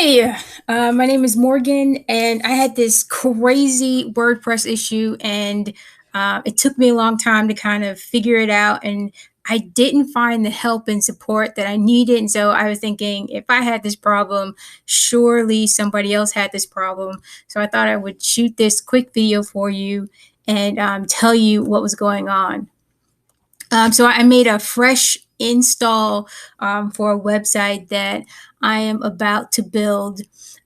Hey, my name is Morgan, and I had this crazy WordPress issue, and it took me a long time to kind of figure it out. And I didn't find the help and support that I needed. And so I was thinking, if I had this problem, surely somebody else had this problem. So I thought I would shoot this quick video for you and tell you what was going on. So I made a fresh install for a website that I am about to build,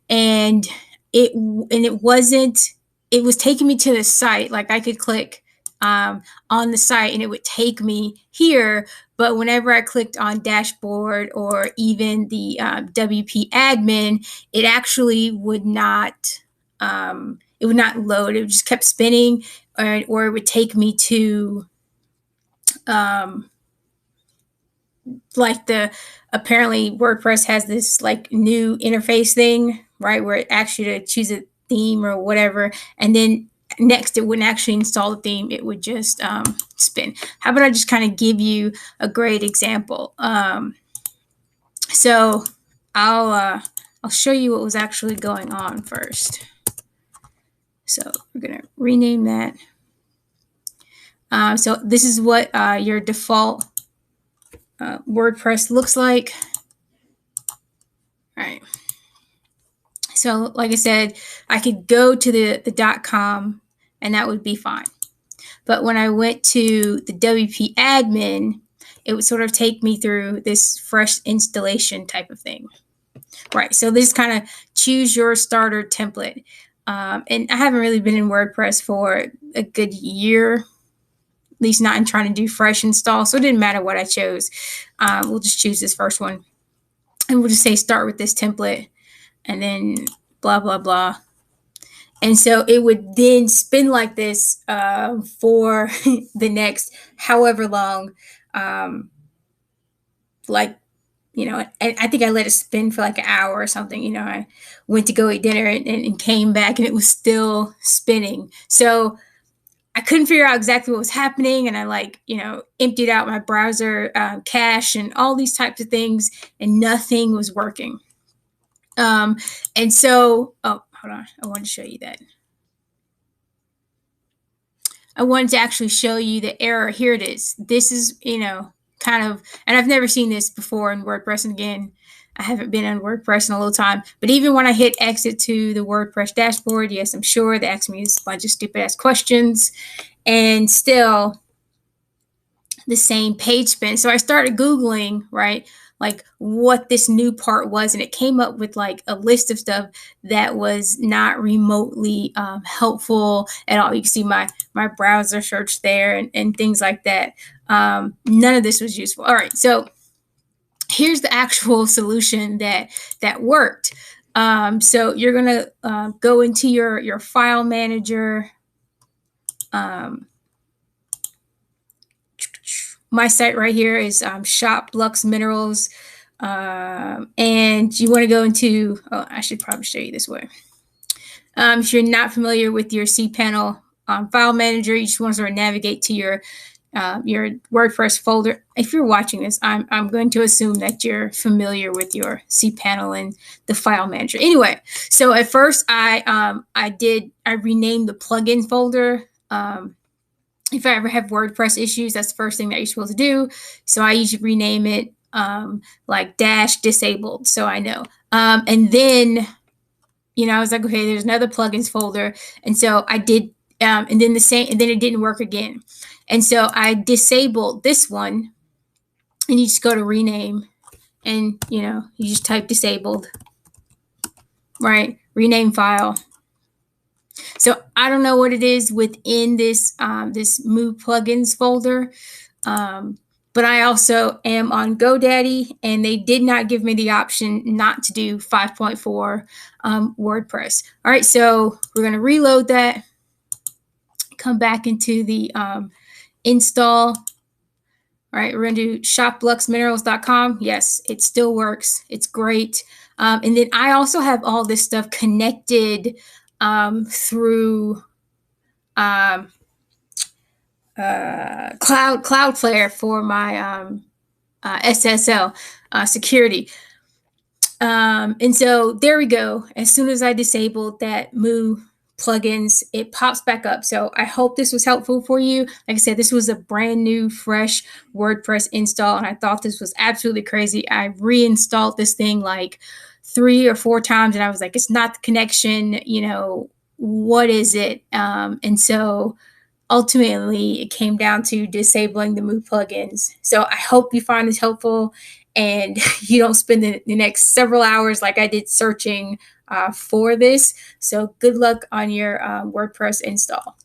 and it wasn't. It was taking me to the site. Like I could click on the site, and it would take me here. But whenever I clicked on dashboard or even the WP admin, it actually would not. It would not load. It just kept spinning, or it would take me to like apparently WordPress has this like new interface thing, right, where it asks you to choose a theme or whatever, and then next it wouldn't actually install the theme. It would just spin. How about I just kind of give you a great example? So I'll show you what was actually going on first. So we're gonna rename that. So this is what your default WordPress looks like. All right. So like I said, I could go to the .com and that would be fine. But when I went to the WP admin, it would sort of take me through this fresh installation type of thing. Right. So this kind of choose your starter template. And I haven't really been in WordPress for a good year, at least not in trying to do fresh install. So it didn't matter what I chose. We'll just choose this first one. And we'll just say start with this template and then blah, blah, blah. And so it would then spin like this for the next however long. Like, you know, and I think I let it spin for like an hour or something. You know, I went to go eat dinner and came back and it was still spinning. So I couldn't figure out exactly what was happening. And I emptied out my browser cache and all these types of things, and nothing was working. And so, oh, hold on. I want to show you that. I wanted to actually show you the error. Here it is. This is, kind of, and I've never seen this before in WordPress. And again, I haven't been on WordPress in a little time, but even when I hit exit to the WordPress dashboard, yes, I'm sure they asked me a bunch of stupid ass questions, and still the same page spin. So I started Googling, right, like what this new part was, and it came up with like a list of stuff that was not remotely helpful at all. You can see my browser search there and things like that. None of this was useful. All right, so here's the actual solution that worked. So you're gonna go into your file manager. My site right here is Shop Lux Minerals, and you want to go into. Oh, I should probably show you this way. If you're not familiar with your cPanel file manager, you just want to sort of navigate to your WordPress folder. If you're watching this, I'm going to assume that you're familiar with your cPanel and the file manager. Anyway, so at first I renamed the plugin folder. If I ever have WordPress issues, that's the first thing that you're supposed to do. So I usually rename it like -disabled, so I know. And then, I was like, okay, there's another plugins folder, and so I did. And then and then it didn't work again. And so I disabled this one, and you just go to rename, and you just type disabled, right? Rename file. So I don't know what it is within this this move plugins folder, but I also am on GoDaddy, and they did not give me the option not to do 5.4 WordPress. All right, so we're going to reload that. Come back into the install. All right, we're going to do shopluxminerals.com. Yes, it still works. It's great. And then I also have all this stuff connected through Cloudflare for my SSL security. And so there we go. As soon as I disabled that Moo plugins, it pops back up. So I hope this was helpful for you. Like I said, this was a brand new, fresh WordPress install, and I thought this was absolutely crazy. I reinstalled this thing like 3 or 4 times, and I was like, it's not the connection, what is it? And so ultimately it came down to disabling the Moo plugins. So I hope you find this helpful and you don't spend the next several hours like I did searching for this. So good luck on your WordPress install.